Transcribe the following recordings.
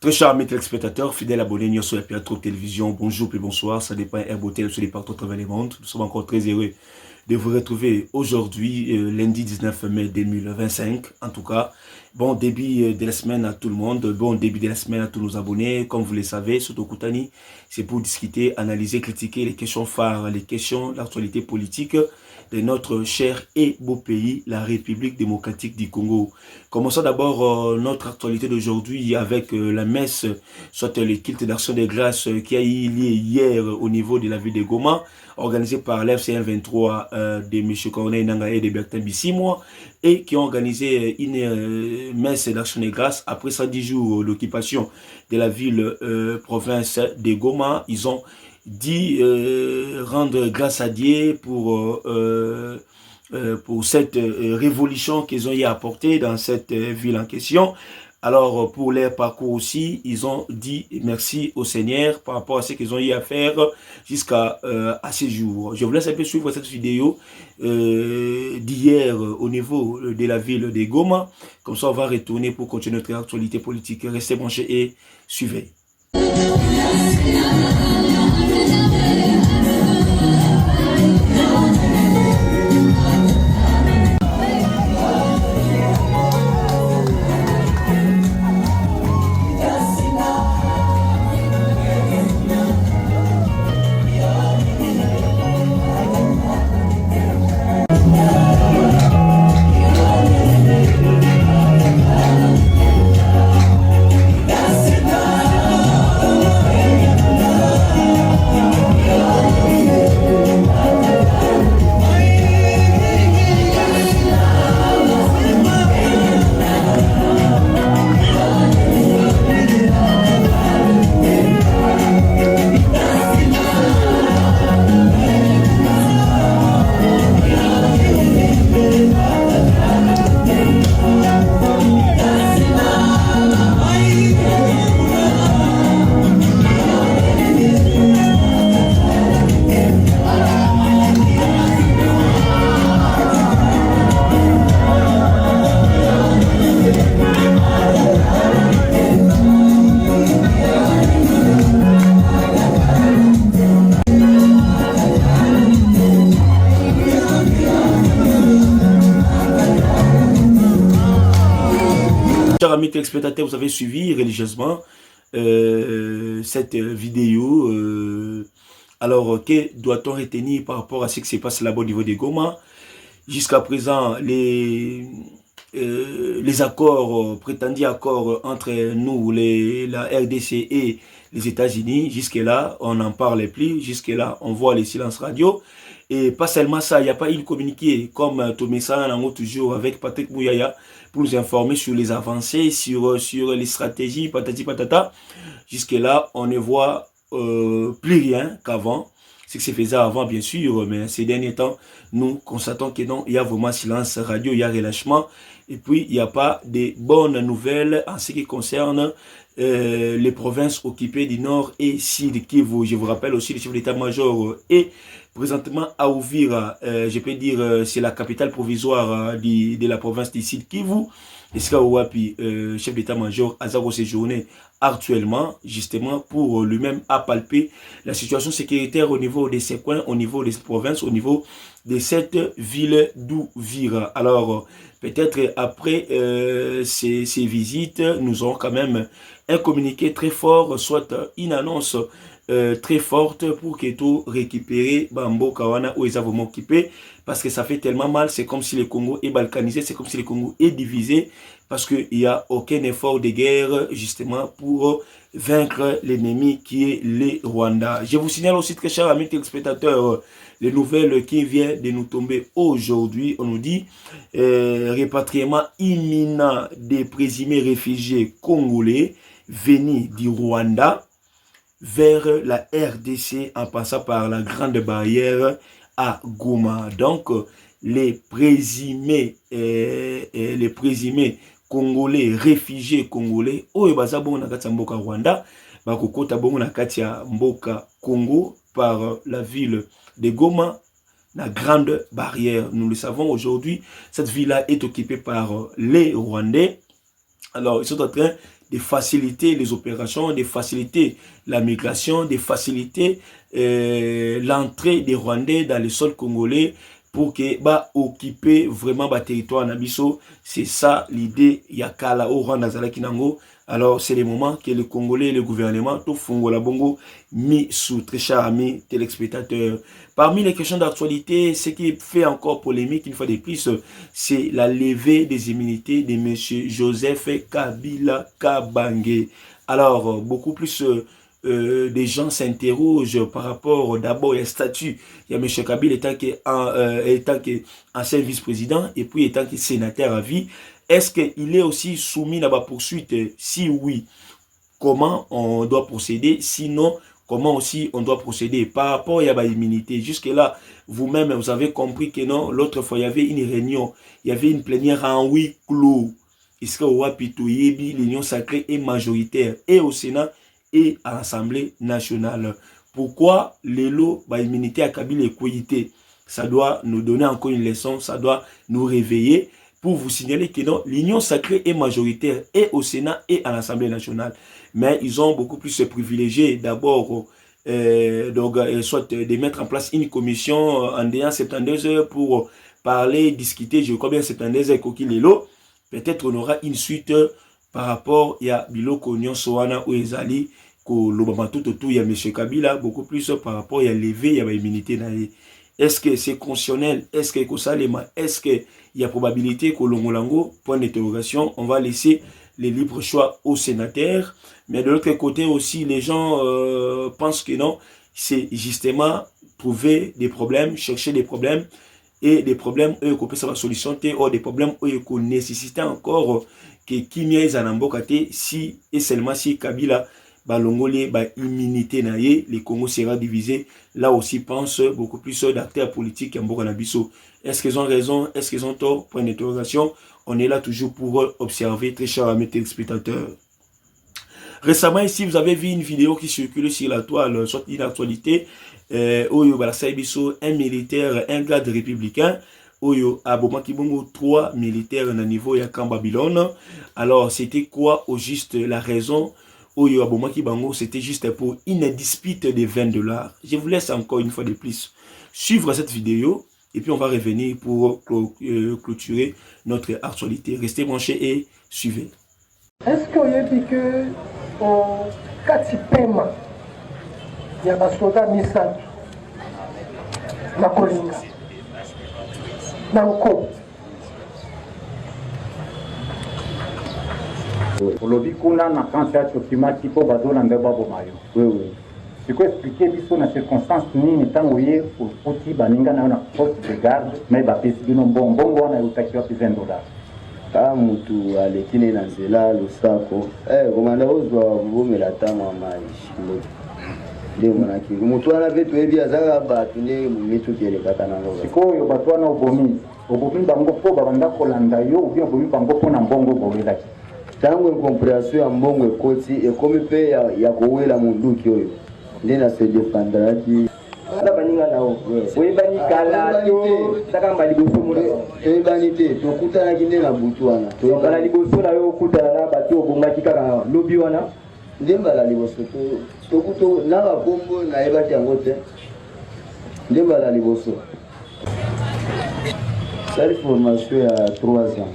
Très chers amis téléspectateurs, fidèles abonnés sur la Piatro Télévision, bonjour et bonsoir, ça dépend RBOTL sur les partout à travers le monde. Nous sommes encore très heureux de vous retrouver aujourd'hui, lundi 19 mai 2025. En tout cas, bon début de la semaine à tout le monde, bon début de la semaine à tous nos abonnés. Comme vous le savez, Soto Koutani, c'est pour discuter, analyser, critiquer les questions phares, les questions d'actualité politique de notre cher et beau pays, la République démocratique du Congo. Commençons d'abord notre actualité d'aujourd'hui avec la messe, soit le culte d'action de grâce qui a eu lieu hier au niveau de la ville de Goma, organisé par l'FCN 23 de M. Corneille Nangaa et de Bertin Bissimois, et qui ont organisé une messe d'action de grâce après 110 jours d'occupation de la ville province de Goma. Ils ont dit rendre grâce à Dieu pour cette révolution qu'ils ont y apporté dans cette ville en question. Alors, pour leur parcours aussi, ils ont dit merci au Seigneur par rapport à ce qu'ils ont eu à faire jusqu'à à ces jours. Je vous laisse un peu suivre cette vidéo d'hier au niveau de la ville de Goma. Comme ça, on va retourner pour continuer notre actualité politique. Restez branchés et suivez. Chers amis téléspectateurs, vous avez suivi religieusement cette vidéo. Alors, que doit-on retenir par rapport à ce qui se passe là-bas au niveau des Goma? Jusqu'à présent, les accords, prétendus accords entre nous, la RDC et les États-Unis, jusque-là, on n'en parle plus. Jusque-là, on voit les silences radio. Et pas seulement ça, il n'y a pas eu de communiqué comme Tomessa toujours avec Patrick Mouyaya pour nous informer sur les avancées, sur les stratégies, patati patata. Jusque-là, on ne voit plus rien qu'avant. Ce qui se faisait avant, bien sûr, mais ces derniers temps, nous constatons que non, il y a vraiment silence radio, il y a relâchement. Et puis, il n'y a pas de bonnes nouvelles en ce qui concerne les provinces occupées du Nord et Sud Kivu. Je vous rappelle aussi, le chef d'état-major est présentement à Uvira. Je peux dire, c'est la capitale provisoire de la province du Sud Kivu. Et ce Wapi, chef d'état-major, a séjourné actuellement, justement, pour lui-même appalper la situation sécuritaire au niveau de ces coins, au niveau des provinces, au niveau de cette ville d'Uvira. Alors, peut-être après ces visites, nous aurons quand même un communiqué très fort, soit une annonce très forte pour que tout récupérer Bambo Kawana ou ils ont vraiment occupé, parce que ça fait tellement mal. C'est comme si le Congo est balkanisé, c'est comme si le Congo est divisé, parce qu'il n'y a aucun effort de guerre justement pour vaincre l'ennemi qui est le Rwanda. Je vous signale aussi, très chers amis téléspectateurs, les nouvelles qui viennent de nous tomber aujourd'hui. On nous dit répatriement imminent des présumés réfugiés congolais venus du Rwanda vers la RDC en passant par la grande barrière à Goma. Donc, les présumés congolais, réfugiés congolais, oyo baza bongo na kati ya mboka Rwanda, bakokota bongo na kati ya mboka Congo par la ville de Goma, la grande barrière. Nous le savons aujourd'hui, cette ville-là est occupée par les Rwandais. Alors, ils sont en train de faciliter les opérations, de faciliter la migration, de faciliter l'entrée des Rwandais dans le sol congolais pour que occuper vraiment le territoire Nabiso. C'est ça l'idée Yakala au Rwanda Zalakinango. Alors c'est le moment que le Congolais et le gouvernement tout Fongola Bongo mis sous très chers amis téléspectateurs. Parmi les questions d'actualité, ce qui fait encore polémique une fois de plus, c'est la levée des immunités de M. Joseph Kabila Kabange. Alors beaucoup plus des gens s'interrogent par rapport d'abord au statut. Il y a M. Kabila étant qu'ancien vice-président et puis étant que sénateur à vie. Est-ce qu'il est aussi soumis à la poursuite? Si oui, comment on doit procéder? Sinon, comment aussi on doit procéder par rapport à l'immunité? Jusque-là, vous-même, vous avez compris que non, l'autre fois, il y avait une réunion, il y avait une plénière en huis clos. L'union sacrée est majoritaire et au Sénat et à l'Assemblée nationale. Pourquoi l'élo, l'immunité à Kabila est coïté? Ça doit nous donner encore une leçon, ça doit nous réveiller pour vous signaler que non, l'union sacrée est majoritaire et au Sénat et à l'Assemblée nationale. Mais ils ont beaucoup plus privilégié d'abord soit de mettre en place une commission en déant 72 heures pour parler, discuter, je crois bien 72 heures Kokilelo. Peut-être on aura une suite par rapport à Biloko Nyon Soana ou Ezali, ko Lobama tout il y a M. Kabila, beaucoup plus par rapport à lever, il y a l'immunité. Est-ce que c'est constitutionnel? Est-ce que Kosalema? Est-ce qu'il y a probabilité que Longolango, point d'interrogation, on va laisser les libres choix aux sénateurs. Mais de l'autre côté aussi, les gens pensent que non, c'est justement trouver des problèmes, chercher des problèmes, et des problèmes, eux, qu'on peut savoir solution, ou des problèmes, eux, qu'on nécessite encore que Kimia Zanambokate, si et seulement si Kabila, Balongolé, immunité naïe, les Congo sera divisé. Là aussi, pense beaucoup plus d'acteurs politiques en Bokanabiso. Est-ce qu'ils ont raison? Est-ce qu'ils ont tort? Point d'interrogation. On est là toujours pour observer, très chers amis téléspectateurs. Récemment, ici, vous avez vu une vidéo qui circule sur la toile, soit une actualité, Oyo Balasaibiso, un militaire, un garde républicain, Oyo Abomakibongo, 3 militaires au niveau de Camp Babylone. Alors, c'était quoi au juste la raison? Oyo Abomakibango, c'était juste pour une dispute de $20. Je vous laisse encore une fois de plus suivre cette vidéo et puis on va revenir pour clôturer notre actualité. Restez branchés et suivez. Est-ce qu'on a dit que au Katipema, il y a un soldat Nissan, la Colinga, Nanko? Olobi kuna na cancer climatique pour badolanda babo mayo. Oui. Je peux expliquer biso na circonstance nini tango ye poti baninga na poste de garde mais ba pesi bino bongo wana utakiwa $20. Kama mtu alekile na nzela lusako komanda ozwa mbomela tama maishilo ndio manaki mtu ana vitu hivi azaka batu ndio mitu kile kata na ngoba sikoyo batu wana obomi bango po babanda kolanda yo ubia obomi bango po na mbongo bowelaki tango incompréhension ya mbongo ekoti ekomi pe ya kowela munduki oyo ndena se défendraki ala baninga nao oyebani kala to takamba liboso mulo oyebani te tokutana kinde na butu wana kala liboso na yo okutana na bato obongaki kaka lobi wana ndembala liboso tokuto na bakombo na yebaki yango te ndembala liboso sali formation ya 3 ans.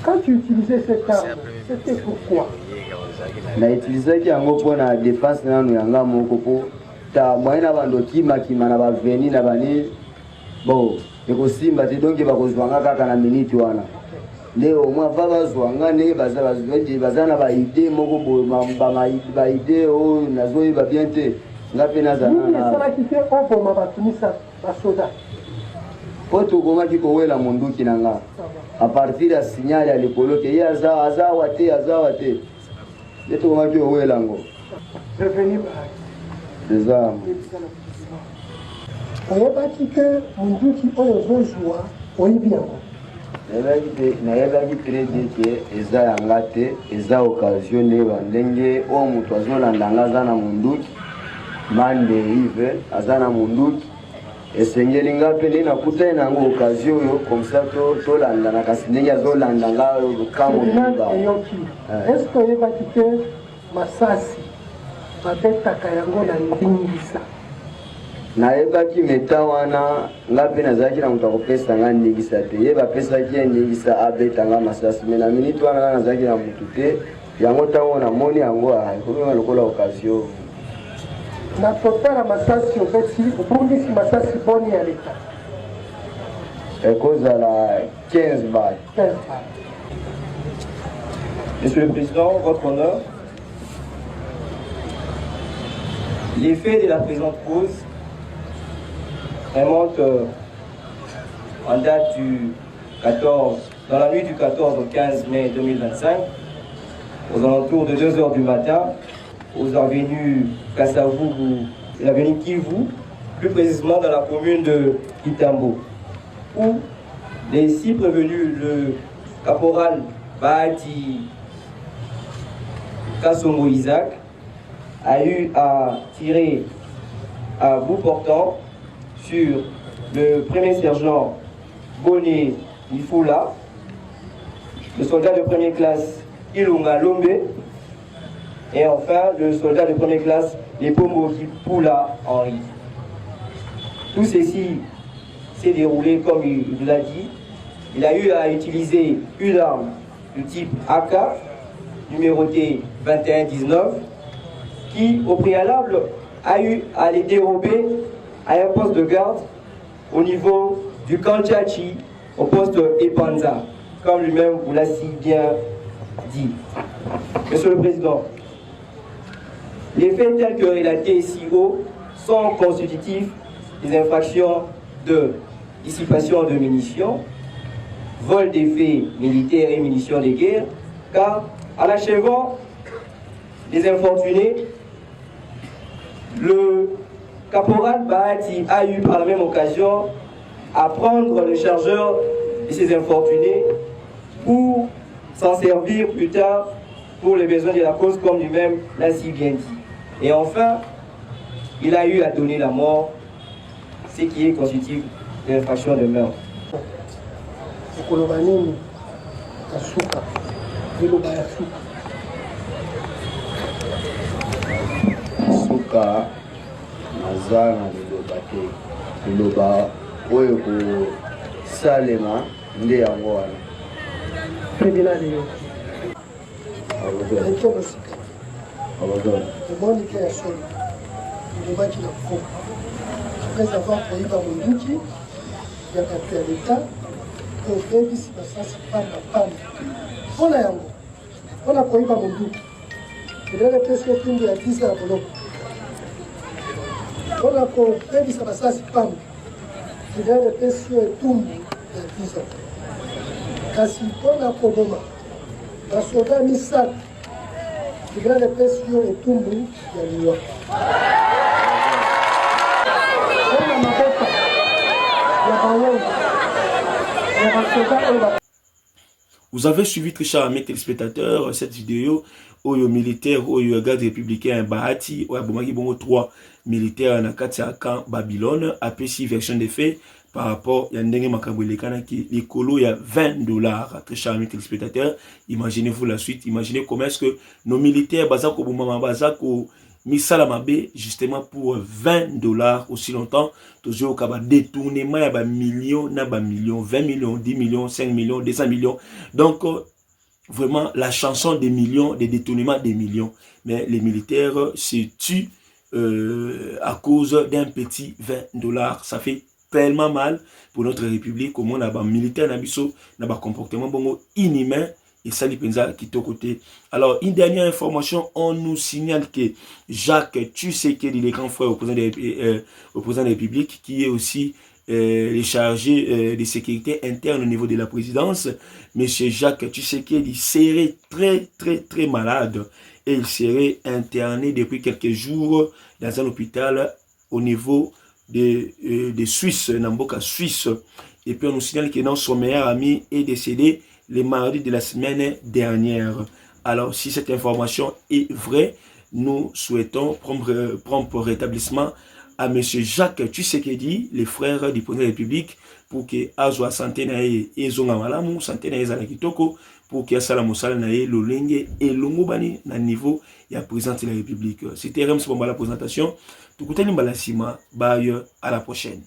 Quand tu utilisais cette arme, c'était pourquoi? Na utilisaki yango pour la défense nanu yanga moko po ta moyena bando kima na baveni na bani bon ekosimba te donc bakozwanga kaka na minute wana leo mwa baba zwanga ne bazana ba idée moko ba idée o nazoyi ba bien te ngape na zana na ça qui fait oboma batumisa basoda poto koma kiko wela munduki nanga à partir ya signal ya likolo ke ya azawa te leto koma kiko wela ngo revenir déjà oyebaki ke munduki oyo ozozwa oyibi yango nayebaki très bien ke eza yanga te eza occasion nde bandenge oyo moto azolanda nga aza na munduki mande ive aza na munduki esengeli nga mpe nde nakutani nango occasion oyo comme ça tolandana kasi ndenge azolanda nga lukambo tribunal eyoki eske oyebaki te masasi babetaka yango na ndingisa? nayebaki meta wana nga mpe nazalaki na moto akopesa nga ndingisa te ye bapesaki ye ndingisa abeta nga masasi me na minute wana nga nazalaki na motu te yango ntango namoni yango ekomema lokola occasion na total masasi obeti obungisi masasi boni ya leta ekozala 15 bal. Monsieur le Président, votre honneur, les faits de la présente cause remontent en date du 14, dans la nuit du 14 au 15 mai 2025, aux alentours de 2 h du matin, aux avenues Kassavougou et l'avenue Kivu, plus précisément dans la commune de Kitambo, où les 6 prévenus, le caporal Bahati Kassongo Isaac, a eu à tirer à bout portant sur le premier sergent Boné Ifula, le soldat de première classe Ilunga Lombe, et enfin le soldat de première classe Lepombo Kipula Henri. Tout ceci s'est déroulé comme il l'a dit. Il a eu à utiliser une arme du type AK, numérotée 2119, qui au préalable a eu à les dérober à un poste de garde au niveau du Kanchachi, au poste Epanza, comme lui-même vous l'a si bien dit. Monsieur le Président, les faits tels que relatés ici haut sont constitutifs des infractions de dissipation de munitions, vol d'effets militaires et munitions de guerre, car en achevant les infortunés, le caporal Bahati a eu par la même occasion à prendre le chargeur de ces infortunés pour s'en servir plus tard pour les besoins de la cause, comme lui-même l'a si bien dit. Et enfin, il a eu à donner la mort, ce qui est constitutif de l'infraction de meurtre. suka naza na liloba te liloba oyo kosalema nde yango wana tribunal eyoki emonike ya solo elobaki na moko après avoir koyiba monduki ya bato ya leta obebisi basasi pamba mpona yango mpona koyiba monduki elele pesi otumbu ya 10 ya boloko mpona kobebisa basasi pamba elele pesi yo etumbu ya 10 kasi mpona koboma basoda misato elele pesi yo etumbu ya liwa mpona mabota ya bawongo ya basoda oyo. Vous avez suivi, très chers amis téléspectateurs, cette vidéo où les militaires, où les gardes républicains Bahati, où il y a 3 militaires dans le camp Babylone, après 6 versions des faits par rapport à Ndenge Makabouelekana qui est colo, il y a $20. Très chers amis téléspectateurs, imaginez-vous la suite, imaginez comment est-ce que nos militaires, Bazako Boumama, Bazako, Misalamabe, justement pour $20 aussi longtemps, toujours au cas détournement, il y a millions, 20 millions, 10 millions, 5 millions, 200 millions. Donc, vraiment, la chanson des millions, des détournements des millions. Mais les militaires se tuent à cause d'un petit $20. Ça fait tellement mal pour notre République, comme on a un militaire, un comportement inhumain. Et ça, qui côté. Alors, une dernière information, on nous signale que Jacques Tshisekedi, le grand frère au président de la République, qui est aussi le chargé de sécurité interne au niveau de la présidence, monsieur Jacques Tshisekedi serait très malade et il serait interné depuis quelques jours dans un hôpital au niveau de Suisse, Namboka Suisse. Et puis on nous signale que son meilleur ami est décédé le mardi de la semaine dernière. Alors, si cette information est vraie, nous souhaitons prompt rétablissement à M. Jacques Tshisekedi, les frères du président de la République, pour que Azwa santé na ye ezonga malamu, santé na ye ezala kitoko, pour que asala mosala na ye lolenge et longobani na niveau ya président de la République. C'était Rems pour la présentation. Tukutani mbalasima, bye, à la prochaine.